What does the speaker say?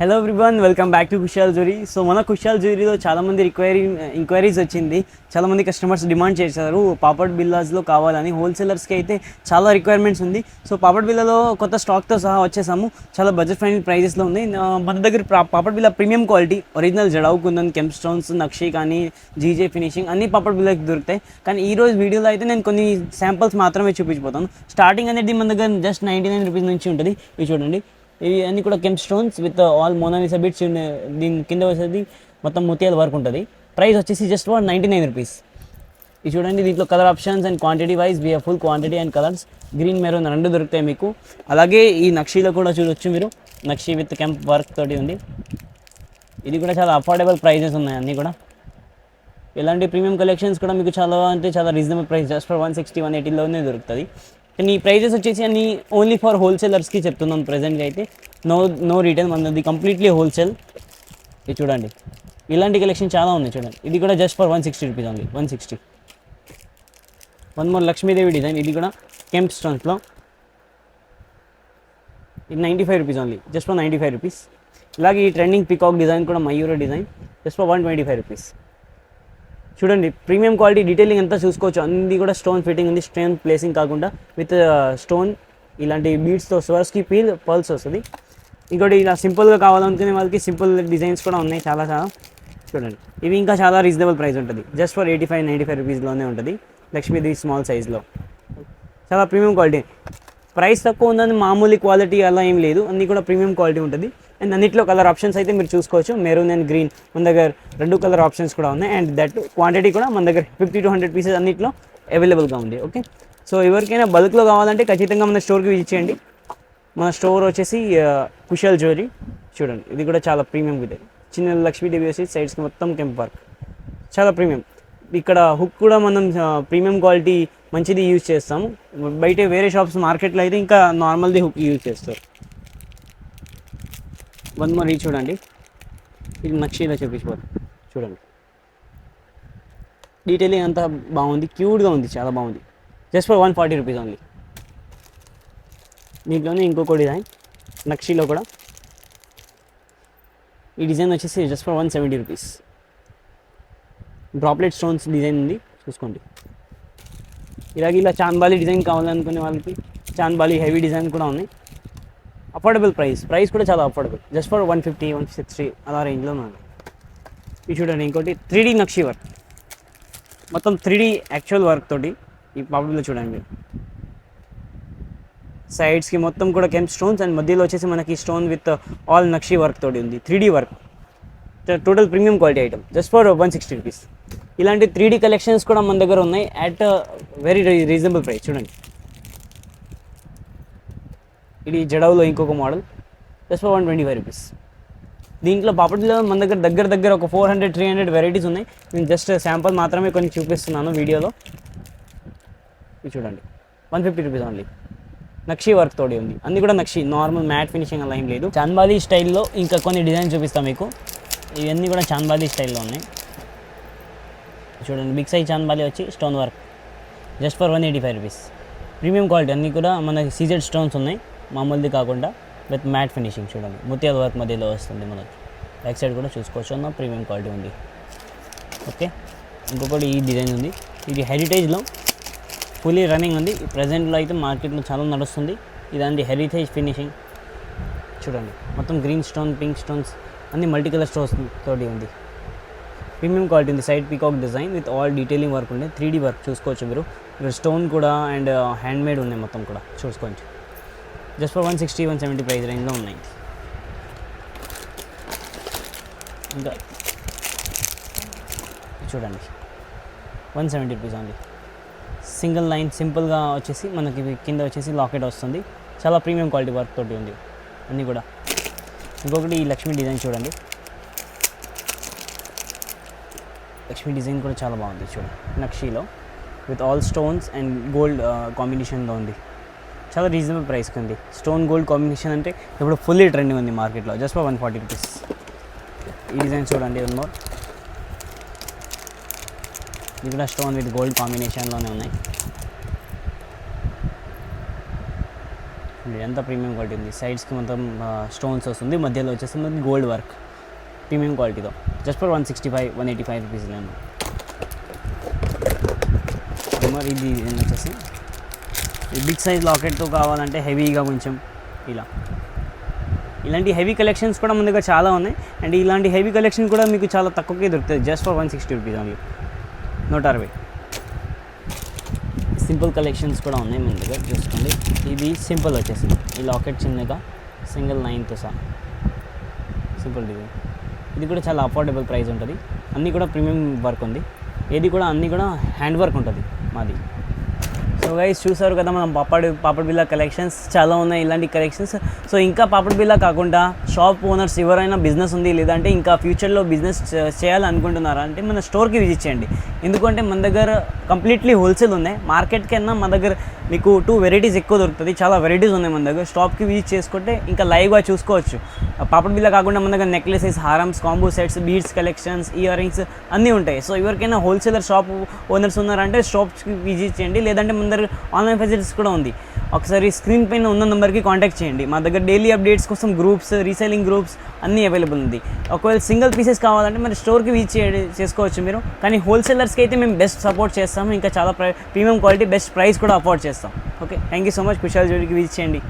Hello everyone, welcome back to Kushal jewellery. So మన కుషాల్ జ్యువెలరీలో చాలామంది enquiries వచ్చింది. చాలామంది కస్టమర్స్ డిమాండ్ చేశారు పాపడ్ బిల్లాస్లో కావాలని. హోల్సేలర్స్కి అయితే చాలా రిక్వైర్మెంట్స్ ఉంది. సో పాపడ్ బిల్లాలో కొత్త స్టాక్తో సహా వచ్చేసాము. చాలా బడ్జెట్ ఫ్రెండ్లీ ప్రైజెస్లో ఉంది. మన దగ్గర పాపడ్ బిల్లా premium quality, original jadau kundan, kemp stones, నక్షి కానీ జీజే ఫినిషింగ్ అన్ని పాపడ్ బిల్లాకి దొరుకుతాయి. కానీ ఈ రోజు వీడియోలో అయితే నేను కొన్ని శాంపుల్స్ మాత్రమే చూపించిపోతాను. స్టార్టింగ్ అనేది మన దగ్గర జస్ట్ 99 రూపీస్ నుంచి ఉంటుంది. ఇవి చూడండి, ఇవి అన్నీ కూడా kemp stones with all Mona Lisa bits. దీని కింద వచ్చేది మొత్తం ముత్యాల వర్క్ ఉంటుంది. ప్రైస్ వచ్చేసి జస్ట్ 199 రూపీస్. ఇది చూడండి, దీంట్లో colour options and quantity wise we full quantity and colours, green maroon రెండు దొరుకుతాయి మీకు. అలాగే ఈ నక్షీలో కూడా చూడొచ్చు మీరు, నక్షి విత్ కెంప్ వర్క్ తోటి ఉంది. ఇది కూడా చాలా అఫోర్డబుల్ ప్రైజెస్ ఉన్నాయి అన్నీ కూడా. ఇలాంటి ప్రీమియం కలెక్షన్స్ కూడా మీకు చాలా అంటే చాలా రీజనబుల్ ప్రైస్, జస్ట్ ఫర్ 160, 180లోనే దొరుకుతుంది. కానీ ఈ ప్రైజెస్ వచ్చేసి అన్ని ఓన్లీ ఫర్ హోల్సేలర్స్కి చెప్తున్నాం ప్రెజెంట్గా అయితే. నో రీటైల్, మనది కంప్లీట్లీ హోల్సేల్. ఇది చూడండి, ఇలాంటి కలెక్షన్ చాలా ఉన్నాయి చూడండి. ఇది కూడా just for 160 rupees only, 160. One more Lakshmidevi design, ఇది కూడా కెంప్ స్టోన్స్లో. ఇది 95 rupees only, just for 95 rupees. ఇలాగే ఈ ట్రెండింగ్ పికాక్ డిజైన్ కూడా మయూర డిజైన్, జస్ట్ ఫర్ 125 రూపీస్. చూడండి, ప్రీమియం క్వాలిటీ, డీటెయిలింగ్ అంతా చూసుకోవచ్చు. అన్నీ కూడా స్టోన్ ఫిట్టింగ్ ఉంది, స్టోన్ ప్లేసింగ్ కాకుండా విత్ స్టోన్ ఇలాంటి బీడ్స్తో స్వర్స్కి పర్ల్స్ వస్తుంది. ఇంకోటి ఇలా సింపుల్గా కావాలనుకునే వాళ్ళకి సింపుల్ డిజైన్స్ కూడా ఉన్నాయి చాలా. చూడండి, ఇవి ఇంకా చాలా రీజనబుల్ ప్రైస్ ఉంటుంది, జస్ట్ ఫర్ 85, 95 రూపీస్లోనే ఉంటుంది. లక్ష్మీదేవి స్మాల్ సైజ్లో చాలా ప్రీమియం క్వాలిటీ. ప్రైస్ తక్కువ ఉందని మామూలు క్వాలిటీ అలా ఏం లేదు, అన్నీ కూడా ప్రీమియం క్వాలిటీ ఉంటుంది. అండ్ అన్నిట్లో కలర్ ఆప్షన్స్ అయితే మీరు చూసుకోవచ్చు. మెరూన్ అండ్ గ్రీన్ మన దగ్గర రెండు కలర్ ఆప్షన్స్ కూడా ఉన్నాయి. అండ్ దట్ క్వాంటిటీ కూడా మన దగ్గర 50 to 100 పీసెస్ అన్నిట్లో అవైలబుల్గా ఉంది. ఓకే, సో ఎవరికైనా బల్క్లో కావాలంటే ఖచ్చితంగా మన స్టోర్కి విజిట్ చేయండి. మన స్టోర్ వచ్చేసి కుషాల్ జ్యువెలరీ. చూడండి, ఇది కూడా చాలా ప్రీమియం ಇದೆ. చిన్న లక్ష్మీదేవి వచ్చి సైడ్స్కి మొత్తం కెంప్ వర్క్, చాలా ప్రీమియం. ఇక్కడ హుక్ కూడా మనం ప్రీమియం క్వాలిటీ మంచిది యూజ్ చేస్తాము. బయట వేరే షాప్స్ మార్కెట్లో అయితే ఇంకా నార్మల్ది హుక్ యూజ్ చేస్తారు. వన్ మోర్ ఇది చూడండి, ఇది నక్షీలో చూపించిపోతుంది. చూడండి, డీటెయిలింగ్ అంతా బాగుంది, క్యూట్గా ఉంది, చాలా బాగుంది. Just for 140 rupees only. దీంట్లోనే ఇంకొక డిజైన్ నక్షీలో కూడా. ఈ డిజైన్ వచ్చేసి just for 170 rupees. Droplet stones design ఉంది, చూసుకోండి. ఇలా చాంద్బాలి డిజైన్ కావాలనుకునే వాళ్ళకి చాంద్బాలి హెవీ డిజైన్ కూడా ఉన్నాయి. అఫోర్డబుల్ ప్రైస్ కూడా చాలా అఫోర్డబుల్, జస్ట్ ఫర్ 150, 160 అలా రేంజ్లో ఉంది. ఇది చూడండి, ఇంకోటి 3D నక్షి వర్క్, మొత్తం 3D యాక్చువల్ వర్క్ తోటి ఈ పాపడ్లో చూడండి మీరు. సైడ్స్కి మొత్తం కూడా కెంప్ స్టోన్స్ అండ్ మధ్యలో వచ్చేసి మనకి stone with all nakshi work తోటి ఉంది, 3D work. Total premium quality item, just for 160 rupees. ఇలాంటి 3D కలెక్షన్స్ కూడా మన దగ్గర ఉన్నాయి అట్ వెరీ రీజనబుల్ ప్రైస్. చూడండి, ఇది జడవులో ఇంకొక మోడల్, జస్ట్ ఫర్ 125 రూపీస్. దీంట్లో పాపడ్లో మన దగ్గర ఒక 400, 300 వెరైటీస్ ఉన్నాయి. నేను జస్ట్ శాంపుల్ మాత్రమే కొన్ని చూపిస్తున్నాను వీడియోలో. ఇది చూడండి, 150 రూపీస్ ఓన్లీ. నక్షి వర్క్ తోడి ఉంది, అన్నీ కూడా నక్షి, నార్మల్ మ్యాట్ ఫినిషింగ్ అలా ఏం లేదు. చాంద్బాలి స్టైల్లో ఇంకా కొన్ని డిజైన్ చూపిస్తాను మీకు. ఇవన్నీ కూడా చాంద్బాలి స్టైల్లో ఉన్నాయి. చూడండి, బిగ్ సైజ్ చాంద్బాలి వచ్చి stone work, just for 185 rupees. Premium quality, అన్నీ కూడా మన సీజెడ్ స్టోన్స్ ఉన్నాయి, మామూలుది కాకుండా విత్ మ్యాట్ ఫినిషింగ్. చూడండి, ముత్యాల వర్క్ మధ్యలో వస్తుంది మనకి. బ్యాక్ సైడ్ కూడా చూసుకోవచ్చు, అన్న ప్రీమియం క్వాలిటీ ఉంది. ఓకే, ఇంకొకటి ఈ డిజైన్ ఉంది, ఇది హెరిటేజ్లో ఫుల్లీ రన్నింగ్ ఉంది. ప్రజెంట్లో అయితే మార్కెట్లో చాలా నడుస్తుంది. ఇదాంటి హెరిటేజ్ ఫినిషింగ్. చూడండి, మొత్తం గ్రీన్ స్టోన్, పింక్ స్టోన్స్ అన్ని మల్టీ కలర్ స్టోన్స్ తోటి ఉంది. ప్రీమియం క్వాలిటీ ఉంది. Side peacock design with all detailing work ఉంది, 3D వర్క్ చూసుకోవచ్చు మీరు. ఇక్కడ స్టోన్ కూడా అండ్ హ్యాండ్మేడ్ ఉన్నాయి మొత్తం కూడా చూసుకోవచ్చు. జస్ట్ ఫర్ 160, 170 ప్రైస్ రేంజ్లో ఉన్నాయి. ఇంకా చూడండి, 170 రూపీస్ ఓన్లీ. సింగిల్ లైన్ సింపుల్గా వచ్చేసి మనకి కింద వచ్చేసి లాకెట్ వస్తుంది. చాలా ప్రీమియం క్వాలిటీ వర్క్ తోటి ఉంది అన్నీ కూడా. ఇంకొకటి ఈ లక్ష్మీ డిజైన్ చూడండి, లక్ష్మీ డిజైన్ కూడా చాలా బాగుంది. చూడండి, నక్షీలో with all stones and gold కాంబినేషన్లో ఉంది. చాలా రీజనబుల్ ప్రైస్కి ఉంది. స్టోన్ గోల్డ్ కాంబినేషన్ అంటే ఇప్పుడు ఫుల్లీ ట్రెండింగ్ ఉంది మార్కెట్లో, జస్ట్ ఫర్ 140 రూపీస్. ఈ డిజైన్ చూడండి, వన్ మోర్. ఇది కూడా స్టోన్ విత్ గోల్డ్ కాంబినేషన్లోనే ఉన్నాయి. ఎంత ప్రీమియం క్వాలిటీ ఉంది, సైడ్స్కి మొత్తం స్టోన్స్ వస్తుంది, మధ్యలో వచ్చేసి మనకి గోల్డ్ వర్క్ ప్రీమియం క్వాలిటీతో జస్ట్ ఫర్ 185 రూపీస్ నేను. మరి ఇది వచ్చేసి ఈ బిగ్ సైజ్ లాకెట్తో కావాలంటే హెవీగా కొంచెం ఇలాంటి హెవీ కలెక్షన్స్ కూడా మన దగ్గర చాలా ఉన్నాయి. అండ్ ఇలాంటి హెవీ కలెక్షన్ కూడా మీకు చాలా తక్కువకే దొరుకుతుంది, just for 160 rupees only, 160. Simple collections కూడా ఉన్నాయి మన దగ్గర, చూసుకోండి. ఇది సింపుల్ వచ్చేసింది, ఈ లాకెట్ చిన్నగా సింగిల్ 9తో సహా సింపుల్ డిజైన్. ఇది కూడా చాలా అఫోర్డబుల్ ప్రైస్ ఉంటుంది, అన్నీ కూడా ప్రీమియం వర్క్ ఉంది, ఏది కూడా అన్నీ కూడా హ్యాండ్ వర్క్ ఉంటుంది మాది. సో గైస్ చూసారు కదా మనం పాపడ్ బిల్లా కలెక్షన్స్ చాలా ఉన్నాయి ఇలాంటి కలెక్షన్స్. సో ఇంకా పాపడ్ బిల్లా కాకుండా షాప్ ఓనర్స్ ఎవరైనా బిజినెస్ ఉంది లేదంటే ఇంకా ఫ్యూచర్లో బిజినెస్ చేయాలనుకుంటున్నారా అంటే మన స్టోర్కి విజిట్ చేయండి. ఎందుకంటే మన దగ్గర కంప్లీట్లీ హోల్సేల్ ఉన్నాయి, మార్కెట్ కన్నా మన దగ్గర మీకు 2 వెరైటీస్ ఎక్కువ దొరుకుతుంది, చాలా వెరైటీస్ ఉన్నాయి మన దగ్గర. స్టాప్కి విజిట్ చేసుకుంటే ఇంకా లైవ్గా చూసుకోవచ్చు. పాపడ్ బిల్లా కాకుండా మన దగ్గర నెక్లెసెస్, హారమ్స్, combo sets, beads collections, earrings అన్నీ ఉంటాయి. సో ఎవరికైనా హోల్సేలర్ షాప్ ఓనర్స్ ఉన్నారంటే షాప్స్కి విజిట్ చేయండి, లేదంటే మన దగ్గర ఆన్లైన్ ఫెసిలిటీస్ కూడా ఉంది. ఒకసారి స్క్రీన్ పైన ఉన్న నెంబర్కి కాంటాక్ట్ చేయండి. మా దగ్గర డైలీ అప్డేట్స్ కోసం గ్రూప్స్, రీసెల్లింగ్ గ్రూప్స్ అన్నీ అవైలబుల్ ఉంది. ఒకవేళ సింగిల్ పీసెస్ కావాలంటే మరి స్టోర్కి విజిట్ చేసుకోవచ్చు మీరు, కానీ హోల్సేలర్స్కి అయితే మేము బెస్ట్ సపోర్ట్ చేస్తాము, ఇంకా చాలా ప్రీమియం క్వాలిటీ బెస్ట్ ప్రైస్ కూడా అఫోర్డ్ చేస్తాం. Okay, thank you so much. Kushal జ్యువెలరీకి విజిట్ చేయండి.